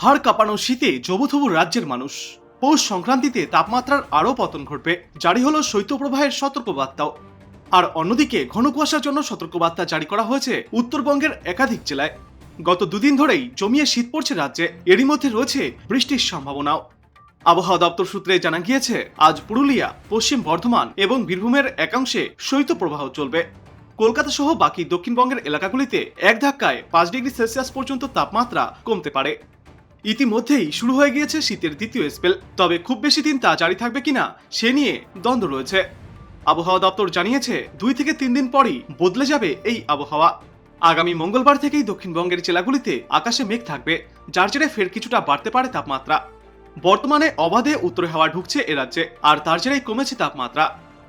হাড় কাঁপানো শীতে জবুথবু রাজ্যের মানুষ। পৌষ সংক্রান্তিতে তাপমাত্রার আরও পতন ঘটবে, জারি হলো শৈত্যপ্রবাহের সতর্কবার্তাও। আর অন্যদিকে ঘন কুয়াশার জন্য সতর্কবার্তা জারি করা হয়েছে উত্তরবঙ্গের একাধিক জেলায়। গত দুদিন ধরেই জমিয়ে শীত পড়ছে রাজ্যে, এরই মধ্যে রয়েছে বৃষ্টির সম্ভাবনাও। আবহাওয়া দপ্তর সূত্রে জানা গিয়েছে, আজ পুরুলিয়া, পশ্চিম বর্ধমান এবং বীরভূমের একাংশে শৈত্যপ্রবাহ চলবে। কলকাতা সহ বাকি দক্ষিণবঙ্গের এলাকাগুলিতে এক ধাক্কায় 5 ডিগ্রি সেলসিয়াস পর্যন্ত তাপমাত্রা কমতে পারে। ইতিমধ্যেই শুরু হয়ে গিয়েছে শীতের দ্বিতীয় স্পেল, তবে খুব বেশি দিন তা জারি থাকবে কিনা সে নিয়ে দ্বন্দ্ব রয়েছে। আবহাওয়া দপ্তর জানিয়েছে 2 থেকে 3 দিন পরই বদলে যাবে এই আবহাওয়া। আগামী মঙ্গলবার থেকেই দক্ষিণবঙ্গের জেলাগুলিতে আকাশে মেঘ থাকবে, যার জেরে ফের কিছুটা বাড়তে পারে তাপমাত্রা। বর্তমানে অবাধে উত্তরে হাওয়া ঢুকছে এ রাজ্যে, আর তার জেরেই কমেছে তাপমাত্রা।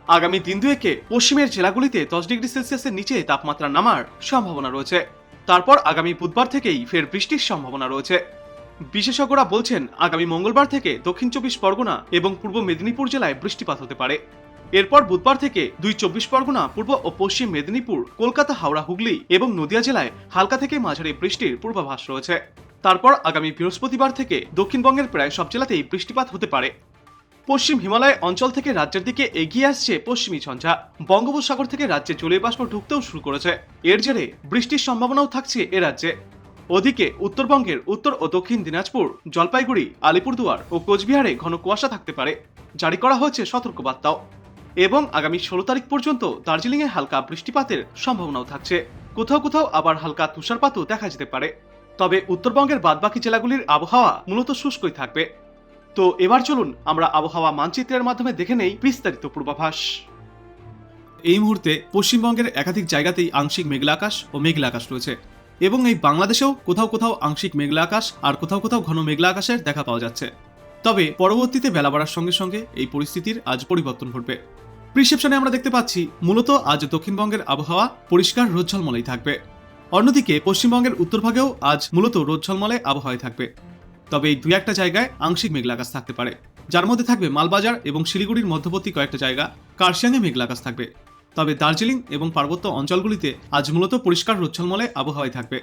আগামী দিন দুয়েকে পশ্চিমের জেলাগুলিতে 10 ডিগ্রি সেলসিয়াসের নিচে তাপমাত্রা নামার সম্ভাবনা রয়েছে। তারপর আগামী বুধবার থেকেই ফের বৃষ্টির সম্ভাবনা রয়েছে। বিশেষজ্ঞরা বলছেন, আগামী মঙ্গলবার থেকে দক্ষিণ 24 পরগনা এবং পূর্ব মেদিনীপুর জেলায় বৃষ্টিপাত হতে পারে। এরপর বুধবার থেকে 24 পরগনা, পূর্ব ও পশ্চিম মেদিনীপুর, কলকাতা, হাওড়া, হুগলি এবং নদিয়া জেলায় হালকা থেকে মাঝারি বৃষ্টির পূর্বাভাস রয়েছে। তারপর আগামী বৃহস্পতিবার থেকে দক্ষিণবঙ্গের প্রায় সব জেলাতেই বৃষ্টিপাত হতে পারে। পশ্চিম হিমালয় অঞ্চল থেকে রাজ্যের দিকে এগিয়ে আসছে পশ্চিমী ঝঞ্ঝা। বঙ্গোপসাগর থেকে রাজ্যে জলীয় বাষ্প ঢুকতেও শুরু করেছে, এর জেরে বৃষ্টির সম্ভাবনাও থাকছে এ রাজ্যে। ওদিকে উত্তরবঙ্গের উত্তর ও দক্ষিণ দিনাজপুর, জলপাইগুড়ি, আলিপুরদুয়ার ও কোচবিহারে ঘন কুয়াশা থাকতে পারে, জারি করা হয়েছে সতর্কবার্তাও। এবং আগামী 16 তারিখ পর্যন্ত দার্জিলিংয়ে হালকা বৃষ্টিপাতের সম্ভাবনাও থাকছে। কোথাও কোথাও আবার হালকা তুষারপাতও দেখা যেতে পারে। তবে উত্তরবঙ্গের বাদবাকি জেলাগুলির আবহাওয়া মূলত শুষ্কই থাকবে। তো এবার চলুন আমরা আবহাওয়া মানচিত্রের মাধ্যমে দেখে নেই বিস্তারিত পূর্বাভাস। এই মুহূর্তে পশ্চিমবঙ্গের একাধিক জায়গাতেই আংশিক মেঘলা আকাশ ও মেঘলা আকাশ রয়েছে, এবং এই বাংলাদেশেও কোথাও কোথাও আংশিক মেঘলা আকাশ আর কোথাও কোথাও ঘন মেঘলা আকাশের দেখা পাওয়া যাচ্ছে। তবে পরবর্তীতে বেলা বাড়ার সঙ্গে সঙ্গে এই পরিস্থিতির আজ পরিবর্তন ঘটবে। প্রিসেপশনে আমরা দেখতে পাচ্ছি মূলত আজ দক্ষিণবঙ্গের আবহাওয়া পরিষ্কার রোদ ঝলমলেই থাকবে। অন্যদিকে পশ্চিমবঙ্গের উত্তরভাগেও আজ মূলত রোদ ঝলমলে আবহাওয়ায় থাকবে। তবে এই 2-1টা জায়গায় আংশিক মেঘলা আকাশ থাকতে পারে, যার মধ্যে থাকবে মালবাজার এবং শিলিগুড়ির মধ্যবর্তী কয়েকটা জায়গা। কার্শিয়াংয়ে মেঘলা আকাশ থাকবে। তবে দার্জিলিং এবং পার্বত্য অঞ্চলগুলিতে আজ মূলত পরিষ্কার রোদ ঝলমলে আবহাওয়ায় থাকবে।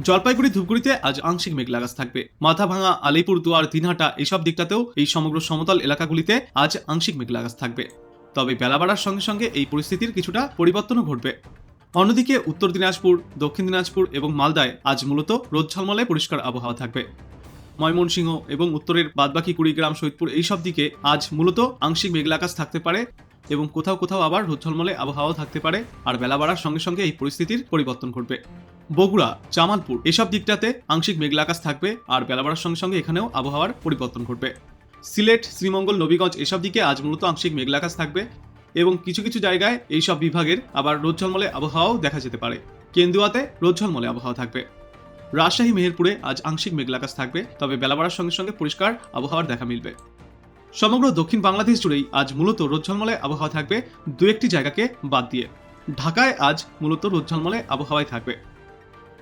জলপাইগুড়ি, ধূপগুড়িতে আজ আংশিক মেঘলা আকাশ থাকবে। মাথাভাঙা, আলিপুরদুয়ার, দিনহাটা এইসব দিকটাতেও এই সমগ্র সমতল এলাকাগুলিতে আজ আংশিক মেঘলা আকাশ থাকবে। তবে বেলা বাড়ার সঙ্গে সঙ্গে এই পরিস্থিতির কিছুটা পরিবর্তনও ঘটবে। অন্যদিকে উত্তর দিনাজপুর, দক্ষিণ দিনাজপুর এবং মালদায় আজ মূলত রোদ ঝলমলে পরিষ্কার আবহাওয়া থাকবে। ময়মনসিংহ এবং উত্তরের বাদবাকি কুড়িগ্রাম, সৈয়দপুর এইসব দিকে আজ মূলত আংশিক মেঘলা আকাশ থাকতে পারে, এবং কোথাও কোথাও আবার রোদ ঝলমলে আবহাওয়াও থাকতে পারে। আর বেলা বাড়ার সঙ্গে সঙ্গে এই পরিস্থিতির পরিবর্তন ঘটবে। বগুড়া, জামালপুর এসব দিকটাতে আংশিক মেঘলা আকাশ থাকবে, আর বেলা বাড়ার সঙ্গে সঙ্গে এখানেও আবহাওয়ার পরিবর্তন ঘটবে। সিলেট, শ্রীমঙ্গল, নবীগঞ্জ এসব দিকে আজ মূলত আংশিক মেঘলা আকাশ থাকবে, এবং কিছু কিছু জায়গায় এইসব বিভাগের আবার রোদ ঝলমলে আবহাওয়াও দেখা যেতে পারে। কেন্দুয়াতে রোদ ঝলমলে আবহাওয়া থাকবে। রাজশাহী, মেহেরপুরে আজ আংশিক মেঘলা আকাশ থাকবে, তবে বেলা বাড়ার সঙ্গে সঙ্গে পরিষ্কার আবহাওয়ার দেখা মিলবে। সমগ্র দক্ষিণ বাংলাদেশ জুড়েই আজ মূলত রোদ ঝলমলে আবহাওয়া থাকবে, 2-1টি জায়গাকে বাদ দিয়ে। ঢাকায় আজ মূলত রোদ ঝলমলে আবহাওয়ায় থাকবে।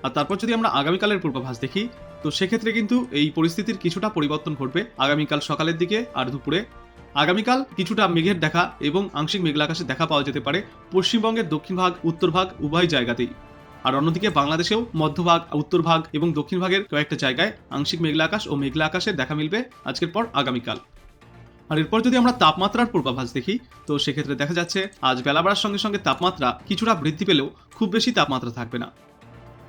আর তারপর যদি আমরা আগামীকালের পূর্বাভাস দেখি, তো সেক্ষেত্রে কিন্তু এই পরিস্থিতির কিছুটা পরিবর্তন ঘটবে আগামীকাল সকালের দিকে আর দুপুরে। আগামীকাল কিছুটা মেঘের দেখা এবং আংশিক মেঘলা আকাশের দেখা পাওয়া যেতে পারে পশ্চিমবঙ্গের দক্ষিণ ভাগ, উত্তর ভাগ উভয় জায়গাতেই। আর অন্যদিকে বাংলাদেশেও মধ্যভাগ, উত্তর ভাগ এবং দক্ষিণ ভাগের কয়েকটা জায়গায় আংশিক মেঘলা আকাশ ও মেঘলা আকাশের দেখা মিলবে আজকের পর আগামীকাল। আর এরপর যদি আমরা তাপমাত্রার পূর্বাভাস দেখি, তো সেক্ষেত্রে দেখা যাচ্ছে আজ বেলা বাড়ার সঙ্গে সঙ্গে তাপমাত্রা কিছুটা বৃদ্ধি পেলেও খুব বেশি তাপমাত্রা থাকবে না।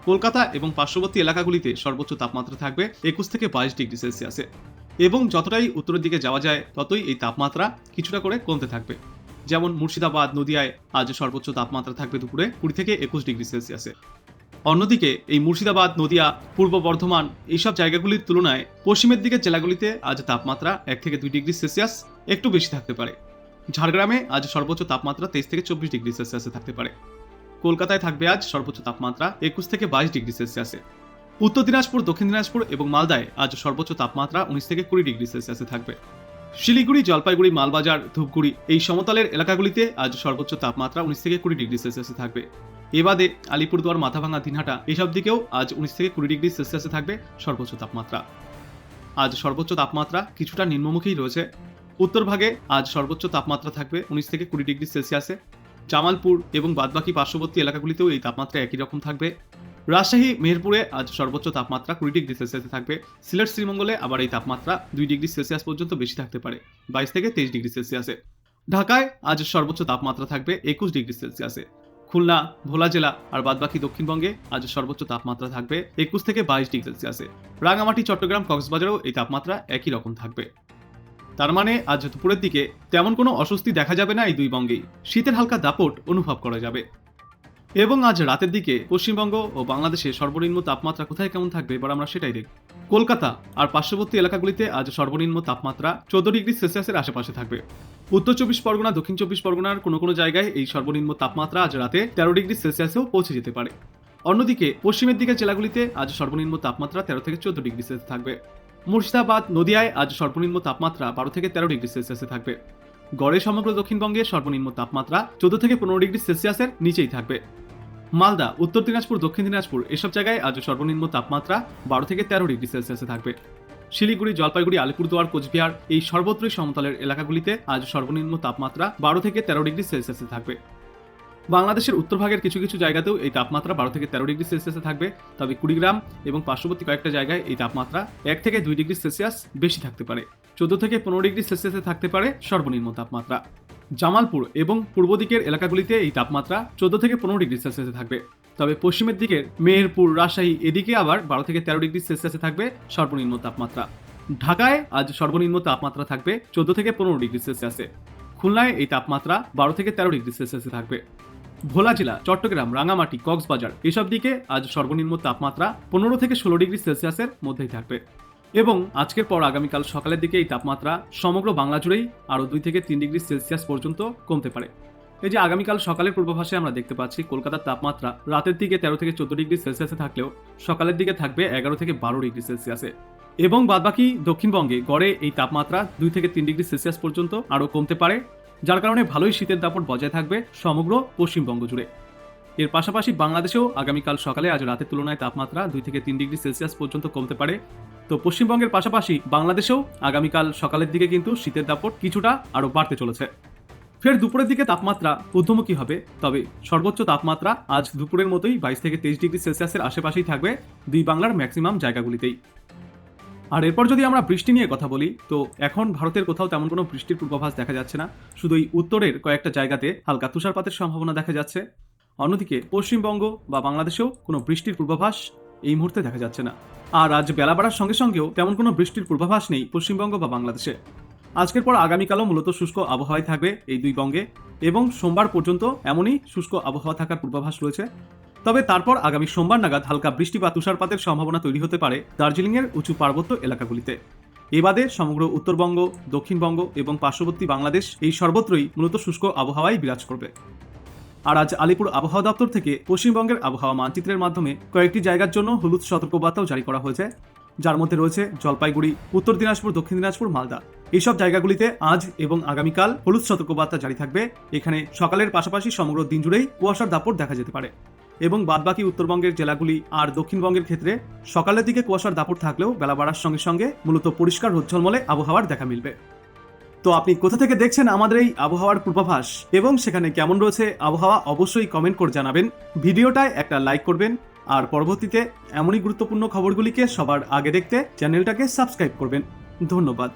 কলকাতা এবং পার্শ্ববর্তী এলাকাগুলিতে সর্বোচ্চ তাপমাত্রা থাকবে 21 থেকে 22 ডিগ্রি সেলসিয়াসে, এবং যতটাই উত্তরের দিকে যাওয়া যায় ততই এই তাপমাত্রা কিছুটা করে কমতে থাকবে। যেমন মুর্শিদাবাদ, নদিয়ায় আজ সর্বোচ্চ তাপমাত্রা থাকবে দুপুরে 20 থেকে 21 ডিগ্রি সেলসিয়াসে। অন্যদিকে এই মুর্শিদাবাদ, নদিয়া, পূর্ব বর্ধমান এইসব জায়গাগুলির তুলনায় পশ্চিমের দিকের জেলাগুলিতে আজ তাপমাত্রা 1 থেকে 2 ডিগ্রি সেলসিয়াস একটু বেশি থাকতে পারে। ঝাড়গ্রামে আজ সর্বোচ্চ তাপমাত্রা 23 থেকে 24 ডিগ্রি সেলসিয়াসে থাকতে পারে। কলকাতায় থাকবে আজ সর্বোচ্চ তাপমাত্রা 21 থেকে 22 ডিগ্রি সেলসিয়াসে। উত্তর দিনাজপুর, দক্ষিণ দিনাজপুর এবং মালদায় আজ সর্বোচ্চ তাপমাত্রা 19 থেকে 20 ডিগ্রি সেলসিয়াসে থাকবে। শিলিগুড়ি, জলপাইগুড়ি, মালবাজার, ধূপগুড়ি এই সমতলের এলাকাগুলিতে আজ সর্বোচ্চ তাপমাত্রা 19 থেকে 20 ডিগ্রি সেলসিয়াসে থাকবে। এবাদে আলিপুরদুয়ার, মাথাভাঙা, দিনহাটা এসব দিকেও আজ 19 থেকে 20 ডিগ্রি সেলসিয়াসে থাকবে সর্বোচ্চ তাপমাত্রা। আজ সর্বোচ্চ তাপমাত্রা কিছুটা নিম্নমুখী রয়েছে। উত্তর ভাগে আজ সর্বোচ্চ তাপমাত্রা থাকবে 19 থেকে 20 ডিগ্রি সেলসিয়াসে। জামালপুর এবং বাদবাকি পার্শ্ববর্তী এলাকাগুলিতেও এই তাপমাত্রা একই রকম থাকবে। রাজশাহী মেহেরপুরে আজ সর্বোচ্চ তাপমাত্রা 20 ডিগ্রি সেলসিয়াসে থাকবে। সিলেট শ্রীমঙ্গলে আবার এই তাপমাত্রা 2 ডিগ্রি সেলসিয়াস পর্যন্ত বেশি থাকতে পারে, 22 থেকে 23 ডিগ্রি সেলসিয়াসে। ঢাকায় আজ সর্বোচ্চ তাপমাত্রা থাকবে 21 ডিগ্রি সেলসিয়াসে। খুলনা, ভোলা জেলা আর বাদবাকি দক্ষিণবঙ্গে আজ সর্বোচ্চ তাপমাত্রা থাকবে 21 থেকে 22 ডিগ্রি সেলসিয়াসে। রাঙামাটি, চট্টগ্রাম, কক্সবাজারেও এই তাপমাত্রা একই রকম থাকবে। তার মানে আজ দুপুরের দিকে তেমন কোনো অস্বস্তি দেখা যাবে না এই দুই বঙ্গেই। শীতের হালকা দাপট অনুভব করা যাবে। এবং আজ রাতের দিকে পশ্চিমবঙ্গ ও বাংলাদেশে সর্বনিম্ন তাপমাত্রা কোথায় কেমন থাকবে এবার আমরা সেটাই দেখব। কলকাতা আর পার্শ্ববর্তী এলাকাগুলিতে আজ সর্বনিম্ন তাপমাত্রা 14 ডিগ্রি সেলসিয়াসের আশেপাশে থাকবে। উত্তর 24 পরগনা, দক্ষিণ 24 পরগনার কোনো কোনো জায়গায় এই সর্বনিম্ন তাপমাত্রা আজ রাতে 13 ডিগ্রি সেলসিয়াসেও পৌঁছে যেতে পারে। অন্যদিকে পশ্চিমের দিকের জেলাগুলিতে আজ সর্বনিম্ন তাপমাত্রা 13 থেকে 14 ডিগ্রি সেলসিয়াস থাকবে। মুর্শিদাবাদ, নদিয়ায় আজ সর্বনিম্ন তাপমাত্রা 12 থেকে 13 ডিগ্রি সেলসিয়াসে থাকবে। গড়ে সমগ্র দক্ষিণবঙ্গে সর্বনিম্ন তাপমাত্রা 14 থেকে 15 ডিগ্রি সেলসিয়াসের নিচেই থাকবে। মালদা, উত্তর দিনাজপুর, দক্ষিণ দিনাজপুর এসব জায়গায় আজ সর্বনিম্ন তাপমাত্রা 12 থেকে 13 ডিগ্রি সেলসিয়াসে থাকবে। শিলিগুড়ি, জলপাইগুড়ি, আলিপুরদুয়ার, কোচবিহার এই সর্বত্রই সমতলের এলাকাগুলিতে আজ সর্বনিম্ন তাপমাত্রা 12 থেকে 13 ডিগ্রি সেলসিয়াসে থাকবে। বাংলাদেশের উত্তরভাগের কিছু কিছু জায়গাতেও এই তাপমাত্রা 12 থেকে 13 ডিগ্রি সেলসিয়াসে থাকবে, তবে কুড়িগ্রাম এবং পার্শ্ববর্তী কয়েকটা জায়গায় এই তাপমাত্রা 1 থেকে 2 ডিগ্রি সেলসিয়াস বেশি থাকতে পারে। 14 থেকে 15 ডিগ্রি সেলসিয়াসে থাকতে পারে সর্বনিম্ন তাপমাত্রা। জামালপুর এবং পূর্ব দিকের এলাকাগুলিতে এই তাপমাত্রা 14 থেকে 15 ডিগ্রি সেলসিয়াসে থাকবে, তবে পশ্চিমের দিকের মেহেরপুর, রাজশাহী এদিকে আবার 12 থেকে 13 ডিগ্রি সেলসিয়াসে থাকবে সর্বনিম্ন তাপমাত্রা। ঢাকায় আজ সর্বনিম্ন তাপমাত্রা থাকবে 14 থেকে 15 ডিগ্রি সেলসিয়াসে। খুলনায় এই তাপমাত্রা 12 থেকে 13 ডিগ্রি সেলসিয়াসে থাকবে। ভোলা জেলা, চট্টগ্রাম, রাঙামাটি, কক্সবাজার এসব দিকে আজ সর্বনিম্ন তাপমাত্রা 15 থেকে 16 ডিগ্রি সেলসিয়াসের মধ্যেই থাকবে। এবং আজকের পর আগামীকাল সকালের দিকে এই তাপমাত্রা সমগ্র বাংলা জুড়েই আরও 2 থেকে 3 ডিগ্রি সেলসিয়াস পর্যন্ত কমতে পারে। এই যে আগামীকাল সকালের পূর্বাভাসে আমরা দেখতে পাচ্ছি কলকাতার তাপমাত্রা রাতের দিকে 13 থেকে 14 ডিগ্রি সেলসিয়াসে থাকলেও সকালের দিকে থাকবে 11 থেকে 12 ডিগ্রি সেলসিয়াসে। এবং বাদবাকি দক্ষিণবঙ্গে গড়ে এই তাপমাত্রা 2 থেকে 3 ডিগ্রি সেলসিয়াস পর্যন্ত আরও কমতে পারে, যার কারণে ভালোই শীতের দাপট বজায় থাকবে সমগ্র পশ্চিমবঙ্গ জুড়ে। এর পাশাপাশি বাংলাদেশেও আগামীকাল সকালে আজ রাতের তুলনায় তাপমাত্রা 2 থেকে 3 ডিগ্রি সেলসিয়াস পর্যন্ত কমতে পারে। তো পশ্চিমবঙ্গের পাশাপাশি বাংলাদেশেও আগামীকাল সকালের দিকে কিন্তু শীতের দাপট কিছুটা আরও বাড়তে চলেছে। ফের দুপুরের দিকে তাপমাত্রা ঊর্ধ্বমুখী হবে, তবে সর্বোচ্চ তাপমাত্রা আজ দুপুরের মতোই 22 থেকে 23 ডিগ্রি সেলসিয়াসের আশেপাশেই থাকবে দুই বাংলার ম্যাক্সিমাম জায়গাগুলিতেই। আর এরপর যদি আমরা বৃষ্টি নিয়ে কথা বলি, তো এখন ভারতের কোথাও তেমন কোনো বৃষ্টির পূর্বাভাস দেখা যাচ্ছে না, শুধু এই উত্তরের কয়েকটা জায়গাতে হালকা তুষারপাতের সম্ভাবনা দেখা যাচ্ছে। অন্যদিকে পশ্চিমবঙ্গ বা বাংলাদেশেও কোনো বৃষ্টির পূর্বাভাস এই মুহূর্তে দেখা যাচ্ছে না। আর আজ বেলা বাড়ার সঙ্গে সঙ্গেও তেমন কোনো বৃষ্টির পূর্বাভাস নেই পশ্চিমবঙ্গ বা বাংলাদেশে। আজকের পর আগামীকালও মূলত শুষ্ক আবহাওয়ায় থাকবে এই দুই বঙ্গে, এবং সোমবার পর্যন্ত এমনই শুষ্ক আবহাওয়া থাকার পূর্বাভাস রয়েছে। তবে তারপর আগামী সোমবার নাগাদ হালকা বৃষ্টি বা তুষারপাতের সম্ভাবনা তৈরি হতে পারে দার্জিলিংয়ের উঁচু পার্বত্য এলাকাগুলিতে। এবাদে সমগ্র উত্তরবঙ্গ, দক্ষিণবঙ্গ এবং পার্শ্ববর্তী বাংলাদেশ এই সর্বত্রই মূলত শুষ্ক আবহাওয়াই বিরাজ করবে। আর আজ আলিপুর আবহাওয়া দপ্তর থেকে পশ্চিমবঙ্গের আবহাওয়া মানচিত্রের মাধ্যমে কয়েকটি জায়গার জন্য হলুদ সতর্কবার্তাও জারি করা হয়েছে, যার মধ্যে রয়েছে জলপাইগুড়ি, উত্তর দিনাজপুর, দক্ষিণ দিনাজপুর, মালদা। এইসব জায়গাগুলিতে আজ এবং আগামীকাল হলুদ সতর্কবার্তা জারি থাকবে। এখানে সকালের পাশাপাশি সমগ্র দিন জুড়েই কুয়াশার দাপট দেখা যেতে পারে। এবং বাদবাকি উত্তরবঙ্গের জেলাগুলি আর দক্ষিণবঙ্গের ক্ষেত্রে সকালের দিকে কুয়াশার দাপট থাকলেও বেলা বাড়ার সঙ্গে সঙ্গে মূলত পরিষ্কার রোদঝলমলে আবহাওয়ার দেখা মিলবে। তো আপনি কোথা থেকে দেখছেন আমাদের এই আবহাওয়ার পূর্বাভাস এবং সেখানে কেমন রয়েছে আবহাওয়া অবশ্যই কমেন্ট করে জানাবেন। ভিডিওটায় একটা লাইক করবেন, আর পরবর্তীতে এমনই গুরুত্বপূর্ণ খবরগুলিকে সবার আগে দেখতে চ্যানেলটাকে সাবস্ক্রাইব করবেন। ধন্যবাদ।